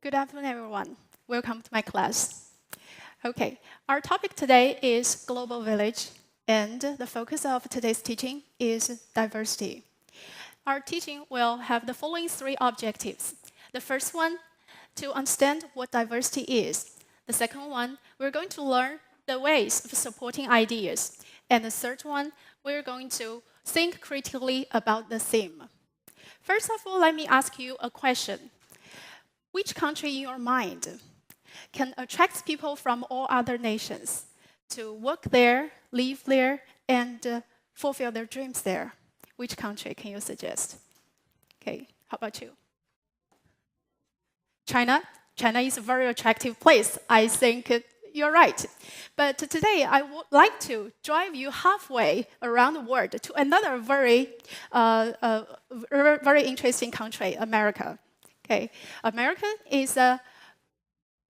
Good afternoon, everyone. Welcome to my class. Okay, our topic today is Global Village, and the focus of today's teaching is diversity. Our teaching will have the following three objectives. The first one, to understand what diversity is. The second one, we're going to learn the ways of supporting ideas. And the third one, we're going to think critically about the theme. First of all, let me ask you a question. Which country in your mind can attract people from all other nations to work there, live there, and fulfill their dreams there? Which country can you suggest? Okay, how about you? China. China is a very attractive place. I think you're right. But today, I would like to drive you halfway around the world to another very interesting country, America. Okay, America is a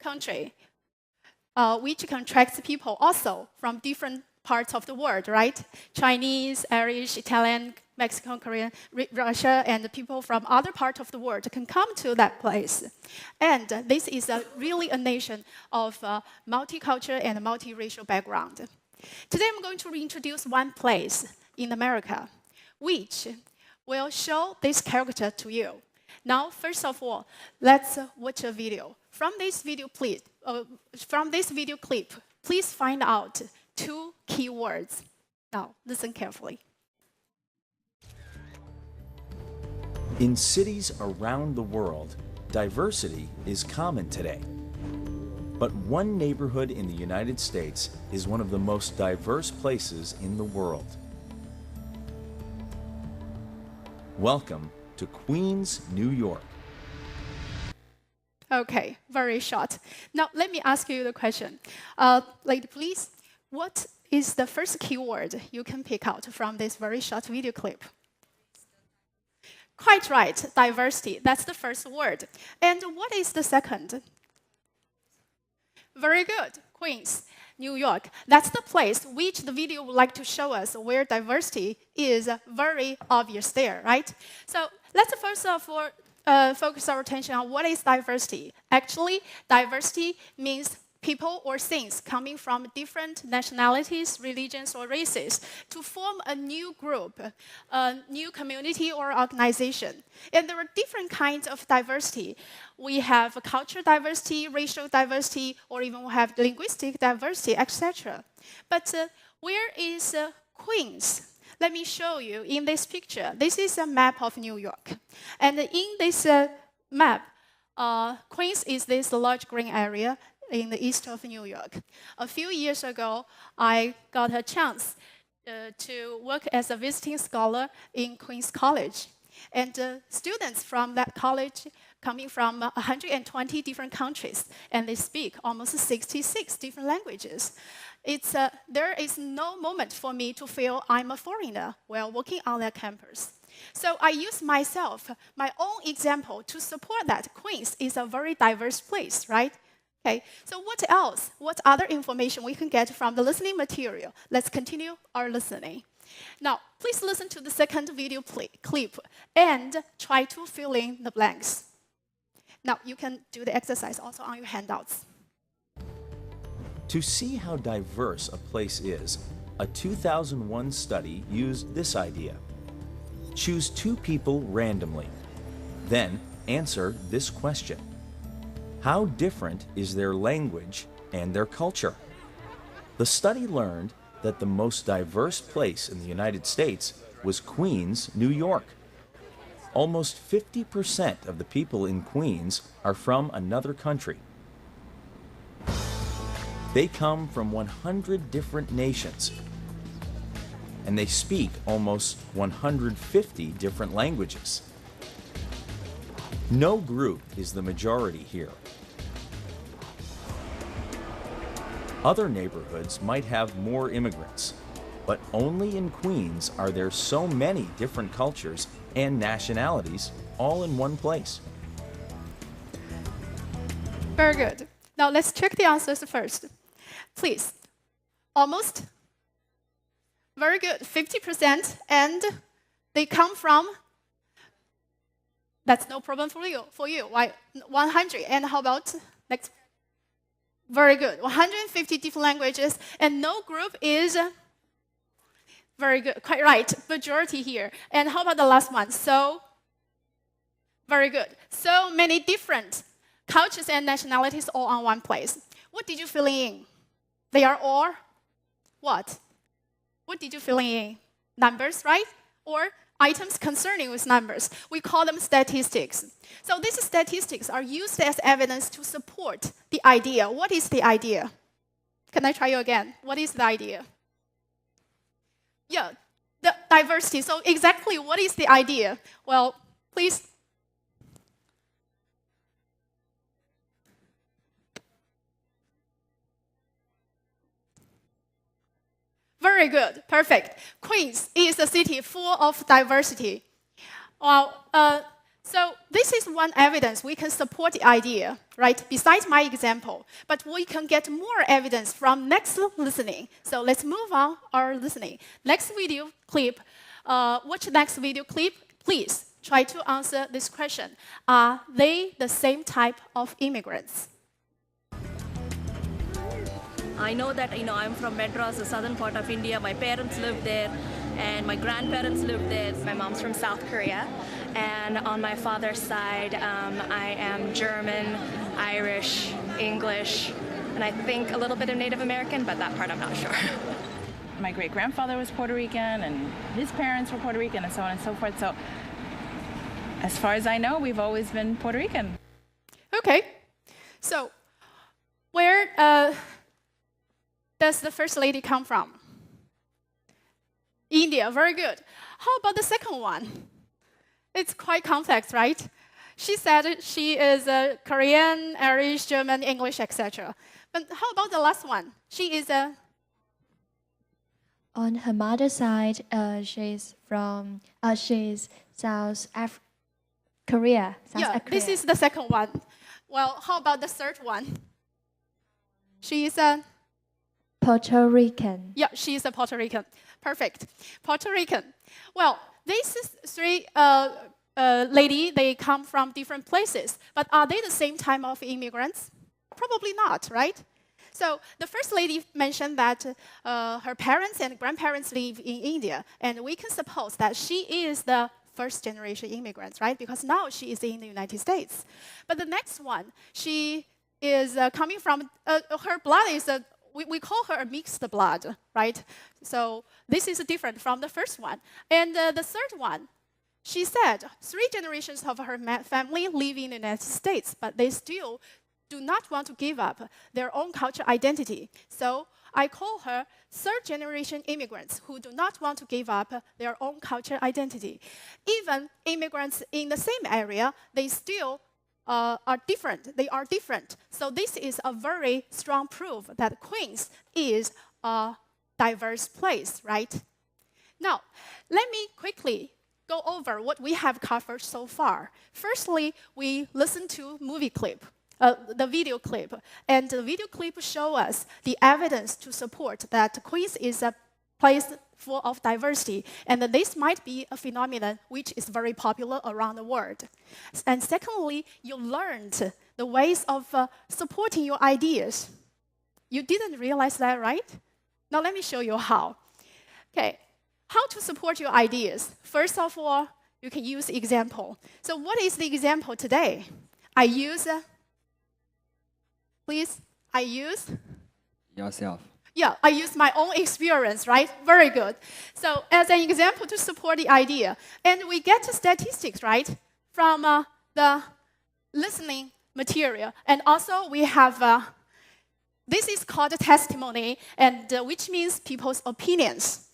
country which attracts people also from different parts of the world, right? Chinese, Irish, Italian, Mexican, Korean, Russia, and people from other parts of the world can come to that place. And this is really a nation of multicultural and multiracial background. Today I'm going to reintroduce one place in America which will show this character to you. Now, first of all, let's watch a video. From this video clip, please find out two keywords. Now, listen carefully. In cities around the world, diversity is common today. But one neighborhood in the United States is one of the most diverse places in the world. Welcome to Queens, New York. Okay, very short. Now, let me ask you the question. Lady, please, what is the first keyword you can pick out from this very short video clip? Quite right, diversity. That's the first word. And what is the second? Very good, Queens, New York. That's the place which the video would like to show us where diversity is very obvious there, right? So let's first of all focus our attention on what is diversity. Actually, diversity means people or things coming from different nationalities, religions, or races to form a new group, a new community or organization. And there are different kinds of diversity. We have cultural diversity, racial diversity, or even we have linguistic diversity, etc. But where is Queens? Let me show you in this picture. This is a map of New York. And in this map, Queens is this large green area in the east of New York. A few years ago, I got a chance to work as a visiting scholar in Queens College. And students from that college coming from 120 different countries, and they speak almost 66 different languages. There is no moment for me to feel I'm a foreigner while working on that campus. So I use myself, my own example, to support that Queens is a very diverse place, right? Okay, so what else? What other information we can get from the listening material? Let's continue our listening. Now, please listen to the second video clip and try to fill in the blanks. Now, you can do the exercise also on your handouts. To see how diverse a place is, a 2001 study used this idea. Choose two people randomly. Then answer this question. How different is their language and their culture? The study learned that the most diverse place in the United States was Queens, New York. Almost 50% of the people in Queens are from another country. They come from 100 different nations, and they speak almost 150 different languages. No group is the majority here. Other neighborhoods might have more immigrants, but only in Queens are there so many different cultures and nationalities all in one place. Very good. Now let's check the answers first. Please. Almost. Very good. 50%. And they come from That's no problem for you. Why 100? And how about next? Very good. 150 different languages, and no group is very good. Quite right. Majority here. And how about the last one? So very good. So many different cultures and nationalities all on one place. What did you fill in? They are all what? What did you fill in? Numbers, right? Or items concerning with numbers. We call them statistics. So these statistics are used as evidence to support the idea. What is the idea? Can I try you again? What is the idea? Yeah, the diversity. So exactly what is the idea? Well, please. Very good, perfect. Queens is a city full of diversity. Well, so this is one evidence we can support the idea, right? Besides my example, but we can get more evidence from next listening. So let's move on our listening. Next video clip. Watch next video clip. Please try to answer this question: are they the same type of immigrants? I know that I'm from Madras, the southern part of India. My parents lived there, and my grandparents lived there. My mom's from South Korea, and on my father's side, I am German, Irish, English, and I think a little bit of Native American, but that part I'm not sure. My great-grandfather was Puerto Rican, and his parents were Puerto Rican, and so on and so forth. So as far as I know, we've always been Puerto Rican. Okay. So where does the first lady come from? India, very good. How about the second one? It's quite complex, right? She said she is a Korean, Irish, German, English, etc. But how about the last one? She is a... On her mother's side, she's South Korea. This is the second one. Well, how about the third one? She is a... Puerto Rican. Yeah, she is a Puerto Rican. Perfect. Puerto Rican. Well, these three lady, they come from different places. But are they the same type of immigrants? Probably not, right? So the first lady mentioned that her parents and grandparents live in India. And we can suppose that she is the first generation immigrants, right? Because now she is in the United States. But the next one, she is coming from, her blood is we call her a mixed blood, right? So this is different from the first one. And the third one, she said 3 generations of her family live in the United States, but they still do not want to give up their own cultural identity. So I call her third-generation immigrants who do not want to give up their own cultural identity. Even immigrants in the same area, they still are different. They are different. So this is a very strong proof that Queens is a diverse place, right? Now, let me quickly go over what we have covered so far. Firstly, we listened to movie clip, the video clip. And the video clip show us the evidence to support that Queens is a place full of diversity, and that this might be a phenomenon which is very popular around the world. And secondly, you learned the ways of supporting your ideas. You didn't realize that, right? Now let me show you how. Okay, how to support your ideas. First of all, you can use example. So what is the example today? I use, please, I use? Yourself. Yeah, I use my own experience, right? Very good. So as an example to support the idea. And we get statistics, right, from the listening material. And also we have, this is called testimony, and which means people's opinions.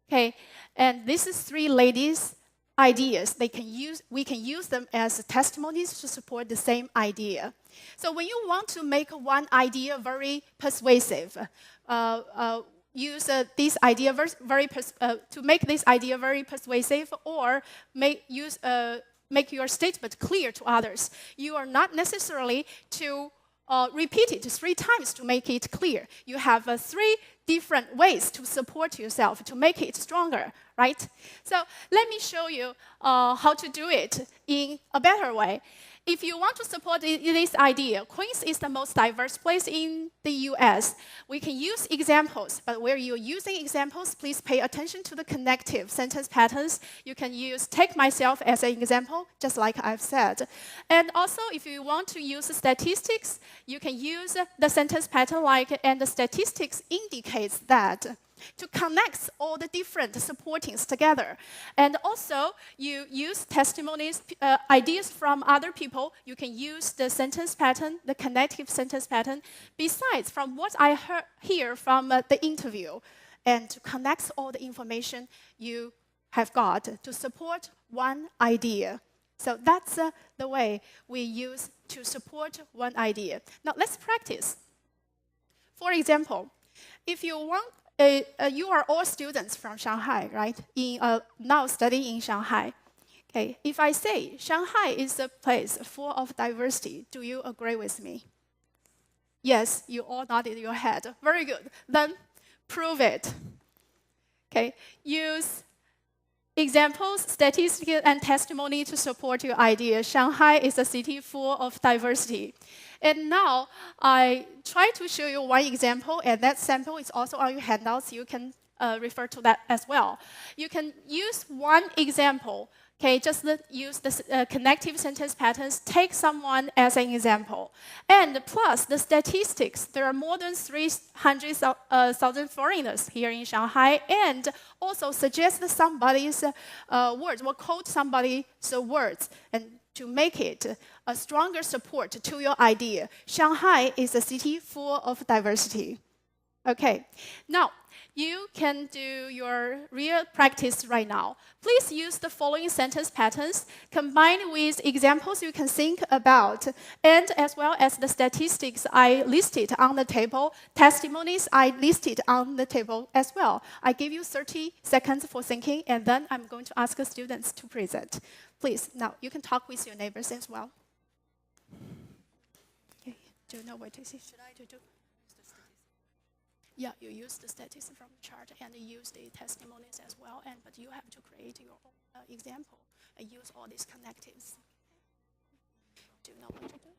Okay, and this is 3 ladies' ideas. We can use them as testimonies to support the same idea. So when you want to make one idea very persuasive, use this idea to make this idea very persuasive, or make your statement clear to others. You are not necessarily to repeat it 3 times to make it clear. You have 3 different ways to support yourself, to make it stronger, right? So let me show you how to do it in a better way. If you want to support this idea, Queens is the most diverse place in the US. We can use examples, but where you're using examples, please pay attention to the connective sentence patterns. You can use take myself as an example, just like I've said. And also, if you want to use statistics, you can use the sentence pattern like, and the statistics indicates that to connect all the different supportings together. And also, you use testimonies, ideas from other people. You can use the sentence pattern, the connective sentence pattern, besides from what I hear from the interview, and to connect all the information you have got to support one idea. So that's the way we use to support one idea. Now, let's practice. For example, if you want you are all students from Shanghai, right? Now studying in Shanghai. Okay, if I say Shanghai is a place full of diversity, do you agree with me? Yes, you all nodded your head. Very good. Then prove it. Okay, use examples, statistics, and testimony to support your idea. Shanghai is a city full of diversity. And now I try to show you one example, and that sample is also on your handouts. You can refer to that as well. You can use one example. Okay, just use the connective sentence patterns. Take someone as an example. And plus the statistics, there are more than 300,000 foreigners here in Shanghai, and also suggest somebody's words, or quote somebody's words, and to make it a stronger support to your idea. Shanghai is a city full of diversity. Okay, now you can do your real practice right now. Please use the following sentence patterns combined with examples you can think about, and as well as the statistics I listed on the table, testimonies I listed on the table as well. I give you 30 seconds for thinking, and then I'm going to ask the students to present. Please, now you can talk with your neighbors as well. Okay. Do you know what this is? Should I do? Yeah, you use the statistics from the chart and use the testimonies as well, but you have to create your own example and use all these connectives. Do you know what to do?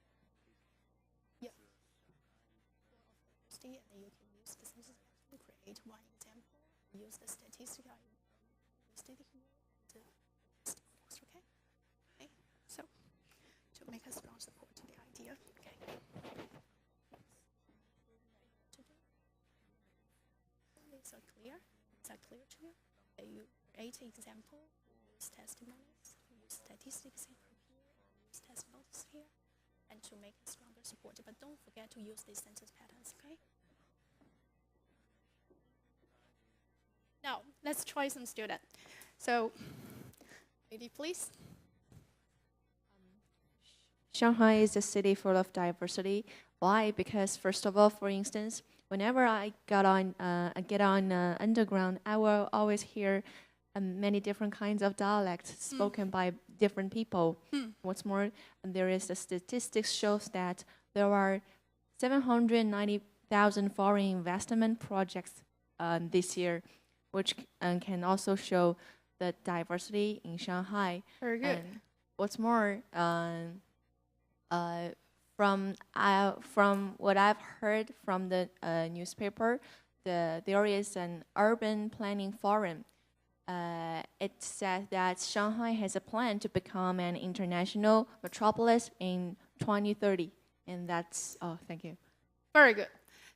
Yeah. And then you can use the statistics to create one example. Use the statistics I listed here. Okay? So, to make a strong support to the idea. Okay. Is that clear? Is that clear to you? You create an example, use testimonies, use statistics here, use testimonies here, and to make a stronger support. But don't forget to use these sentence patterns, okay? Now, let's try some student. So, lady, please. Shanghai is a city full of diversity. Why? Because first of all, for instance, whenever I get on underground, I will always hear many different kinds of dialects spoken by different people. What's more, there is the statistics shows that there are 790,000 foreign investment projects this year, which can also show the diversity in Shanghai. Very good. And what's more, from what I've heard from the newspaper, there is an urban planning forum. It says that Shanghai has a plan to become an international metropolis in 2030. And that's, thank you. Very good.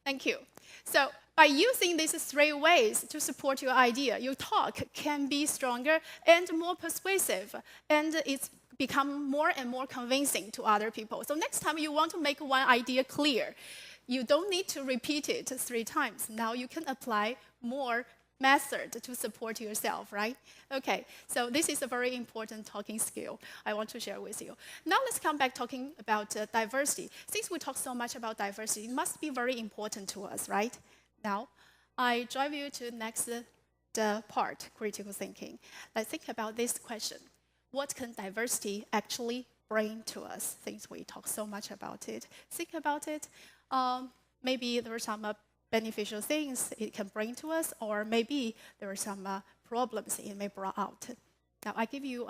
Thank you. So by using these 3 ways to support your idea, your talk can be stronger and more persuasive, and it's become more and more convincing to other people. So next time you want to make one idea clear, you don't need to repeat it 3 times. Now you can apply more method to support yourself, right? Okay, so this is a very important talking skill I want to share with you. Now let's come back talking about diversity. Since we talk so much about diversity, it must be very important to us, right? Now, I drive you to next part, critical thinking. Let's think about this question. What can diversity actually bring to us since we talk so much about it. Think about it. Maybe there are some beneficial things it can bring to us, or maybe there are some problems it may bring out. Now, I give you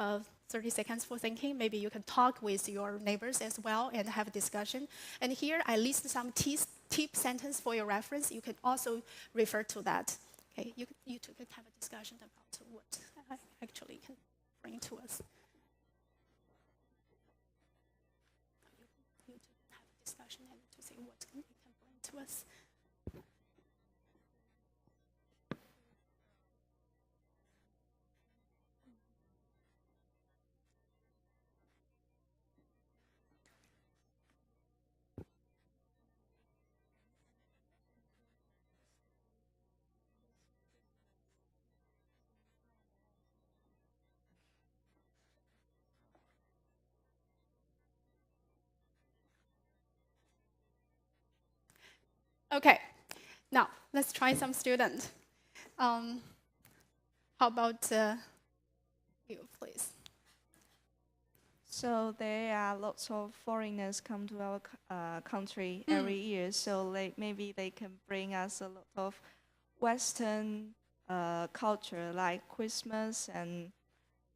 30 seconds for thinking. Maybe you can talk with your neighbors as well and have a discussion. And here I list some tip sentence for your reference. You can also refer to that. Okay, you two can have a discussion about what I actually can bring to us. You two can have a discussion and to see what it can bring to us. Okay, now let's try some student. How about you, please? So there are lots of foreigners come to our country every year. So maybe they can bring us a lot of Western culture like Christmas and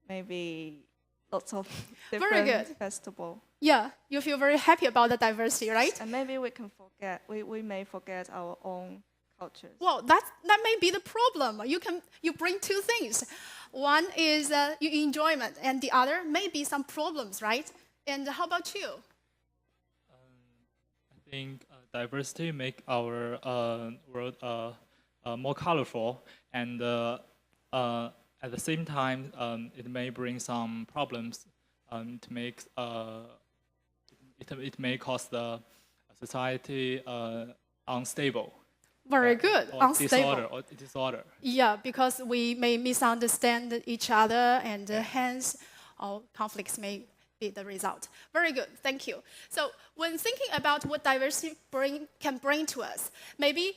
maybe lots of different festivals. Yeah, you feel very happy about the diversity, right? And maybe we can forget. We may forget our own cultures. Well, that may be the problem. You bring two things. One is your enjoyment, and the other may be some problems, right? And how about you? I think diversity make our world more colorful, and at the same time, it may bring some problems. It may cause the society unstable. Very good. Or Unstable. Disorder. Yeah, because we may misunderstand each other, and hence conflicts may be the result. Very good. Thank you. So when thinking about what diversity can bring to us, maybe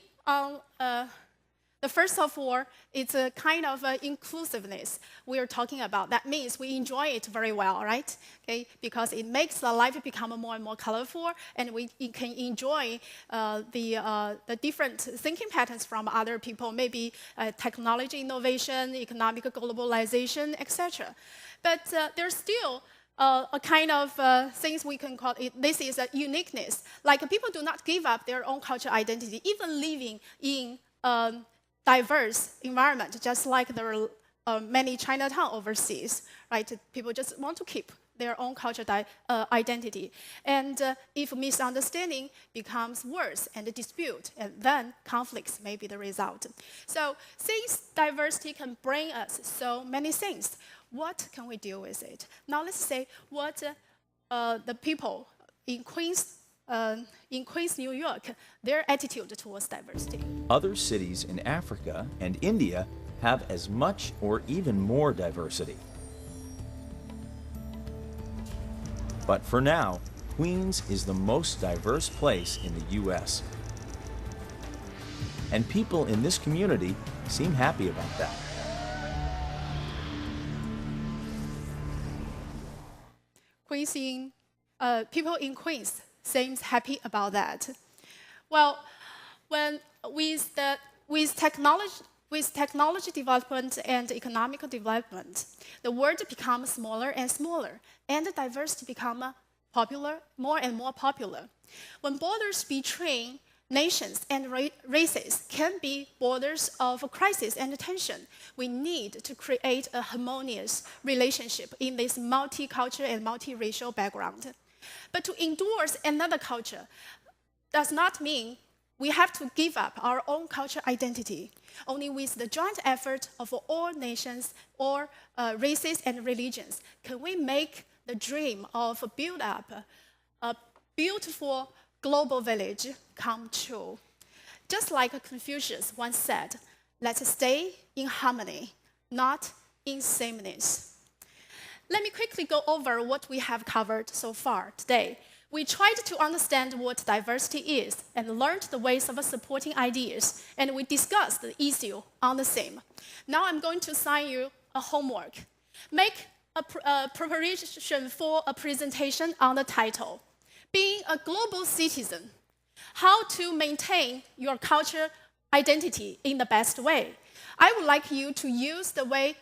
the first of all, it's a kind of inclusiveness we are talking about. That means we enjoy it very well, right? Okay, because it makes the life become more and more colorful, and we can enjoy the different thinking patterns from other people, maybe technology innovation, economic globalization, etc. But there's still a kind of things we can call it. This is a uniqueness. Like people do not give up their own cultural identity, even living in diverse environment, just like there are many Chinatown overseas, right? People just want to keep their own cultural identity. And if misunderstanding becomes worse and a dispute, and then conflicts may be the result. So since diversity can bring us so many things, what can we do with it? Now let's say what the people in Queens, New York, their attitude towards diversity. Other cities in Africa and India have as much or even more diversity. But for now, Queens is the most diverse place in the U.S. And people in this community seem happy about that. People in Queens seems happy about that. Well, with technology development and economic development, the world becomes smaller and smaller, and the diversity becomes more and more popular. When borders between nations and races can be borders of crisis and tension, we need to create a harmonious relationship in this multicultural and multiracial background. But to endorse another culture does not mean we have to give up our own cultural identity. Only with the joint effort of all nations, or races and religions, can we make the dream of build up a beautiful global village come true. Just like Confucius once said, let's stay in harmony, not in sameness. Let me quickly go over what we have covered so far today. We tried to understand what diversity is and learned the ways of supporting ideas, and we discussed the issue on the same. Now I'm going to assign you a homework. Make preparation for a presentation on the title, Being a Global Citizen, How to Maintain Your Culture Identity in the Best Way. I would like you to use the way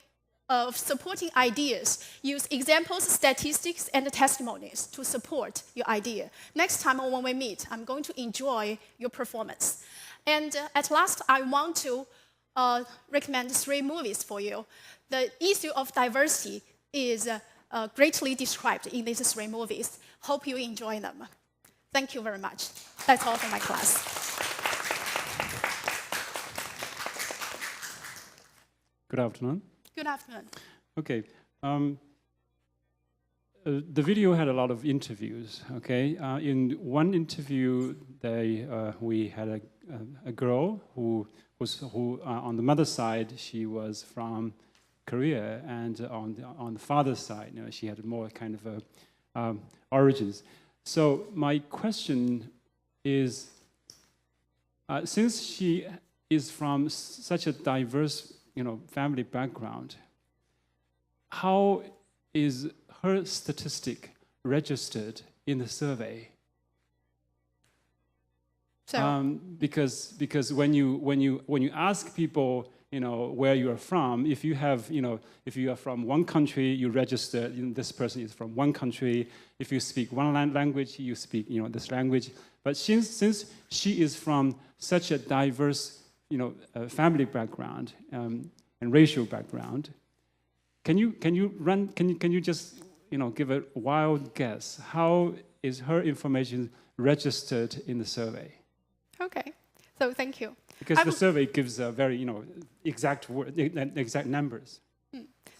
of supporting ideas, use examples, statistics, and testimonies to support your idea. Next time when we meet, I'm going to enjoy your performance. And at last, I want to recommend 3 movies for you. The issue of diversity is greatly described in these 3 movies. Hope you enjoy them. Thank you very much. That's all for my class. Good afternoon. Good afternoon. Okay. The video had a lot of interviews. Okay. In one interview, we had a girl who on the mother's side she was from Korea, and on the father's side, she had more kind of origins. So my question is, since she is from such a diverse family background, how is her statistic registered in the survey? So, because when you ask people where you are from, if you are from one country, you register this person is from one country. If you speak one language, you speak this language. But since she is from such a diverse family background and racial background, can you just give a wild guess? How is her information registered in the survey? okay. So thank you. Because the survey gives very exact numbers.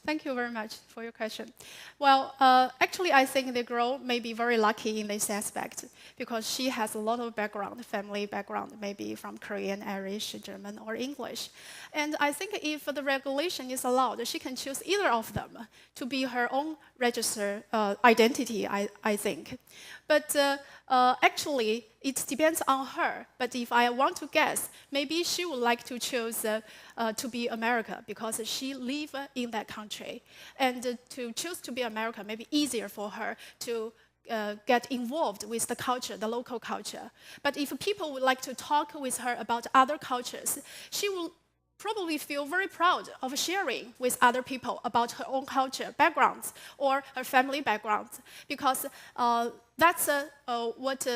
Thank you very much for your question. Well, actually, I think the girl may be very lucky in this aspect because she has a lot of family background, maybe from Korean, Irish, German, or English. And I think if the regulation is allowed, she can choose either of them to be her own registered identity, I think. But actually, it depends on her. But if I want to guess, maybe she would like to choose to be America because she lives in that country. And to choose to be America may be easier for her to get involved with the culture, the local culture. But if people would like to talk with her about other cultures, she will probably feel very proud of sharing with other people about her own culture, backgrounds, or her family backgrounds, because that's what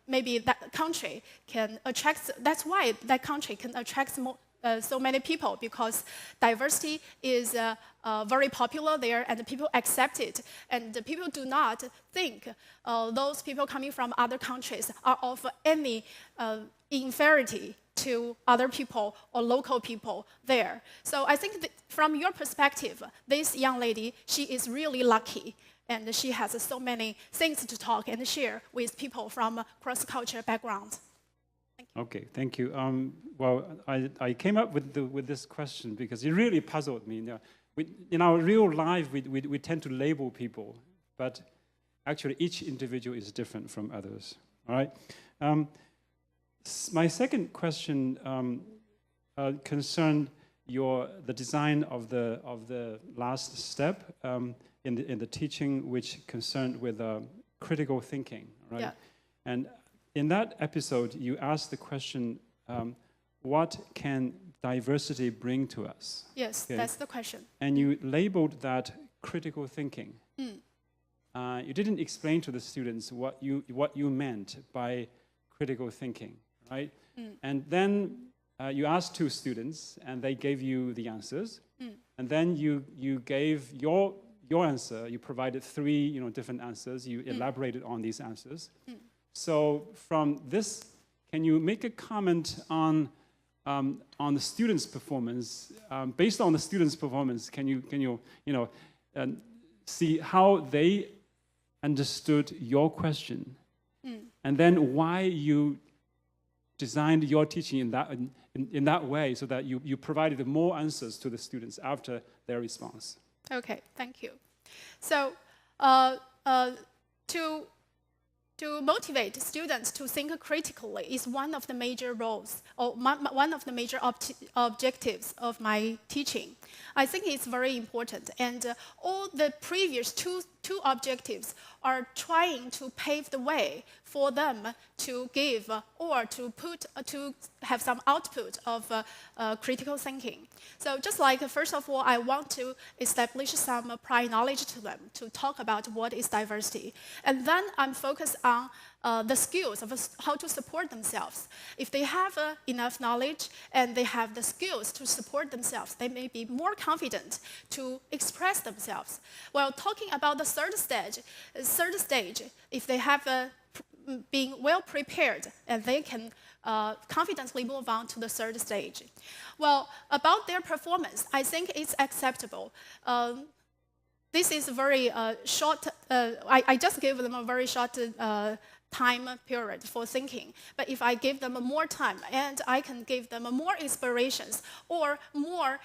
maybe that country can attract. That's why that country can attract so many people, because diversity is very popular there, and people accept it. And the people do not think those people coming from other countries are of any inferiority to other people or local people there. So I think that from your perspective, this young lady, she is really lucky, and she has so many things to talk and share with people from cross-cultural backgrounds. Okay, thank you. Well, I came up with this question because it really puzzled me. In our real life, we tend to label people, but actually each individual is different from others. All right. My second question concerned the design of the last step in the teaching, which concerned with critical thinking, right? Yeah. And in that episode, you asked the question, what can diversity bring to us? Yes, okay. That's the question. And you labeled that critical thinking. You didn't explain to the students what you meant by critical thinking, right? And then you asked 2 students, and they gave you the answers. And then you gave your answer. You provided 3 different answers. You elaborated on these answers. So from this, can you make a comment on the students' performance? Based on the students' performance, can you see how they understood your question, and then why you designed your teaching in that way, so that you provided more answers to the students after their response? Okay, thank you. So To motivate students to think critically is one of the major roles, or one of the major objectives of my teaching. I think it's very important, and all the previous two objectives are trying to pave the way for them to give or to have some output of critical thinking. So just like, first of all, I want to establish some prior knowledge to them to talk about what is diversity. And then I'm focused on the skills of how to support themselves. If they have enough knowledge and they have the skills to support themselves, they may be more confident to express themselves. While talking about the third stage, if they have been well prepared and they can confidently move on to the third stage. Well, about their performance, I think it's acceptable. This is very short, I just gave them a very short time period for thinking. But if I give them more time and I can give them more inspirations or more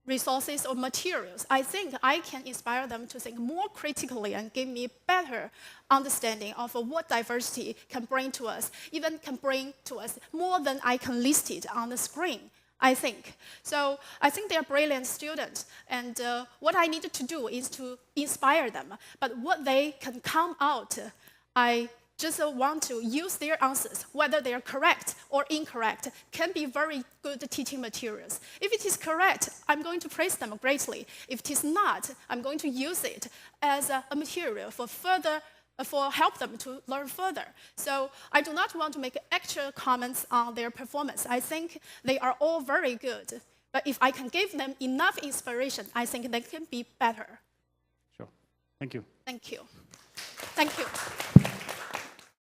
resources or materials, I think I can inspire them to think more critically and give me better understanding of what diversity can bring to us, even can bring to us more than I can list it on the screen, I think. So I think they're brilliant students, and what I need to do is to inspire them. But what they can come out, I just want to use their answers, whether they are correct or incorrect, can be very good teaching materials. If it is correct, I'm going to praise them greatly. If it is not, I'm going to use it as a material for help them to learn further. So I do not want to make extra comments on their performance. I think they are all very good. But if I can give them enough inspiration, I think they can be better. Sure. Thank you. Thank you. Thank you.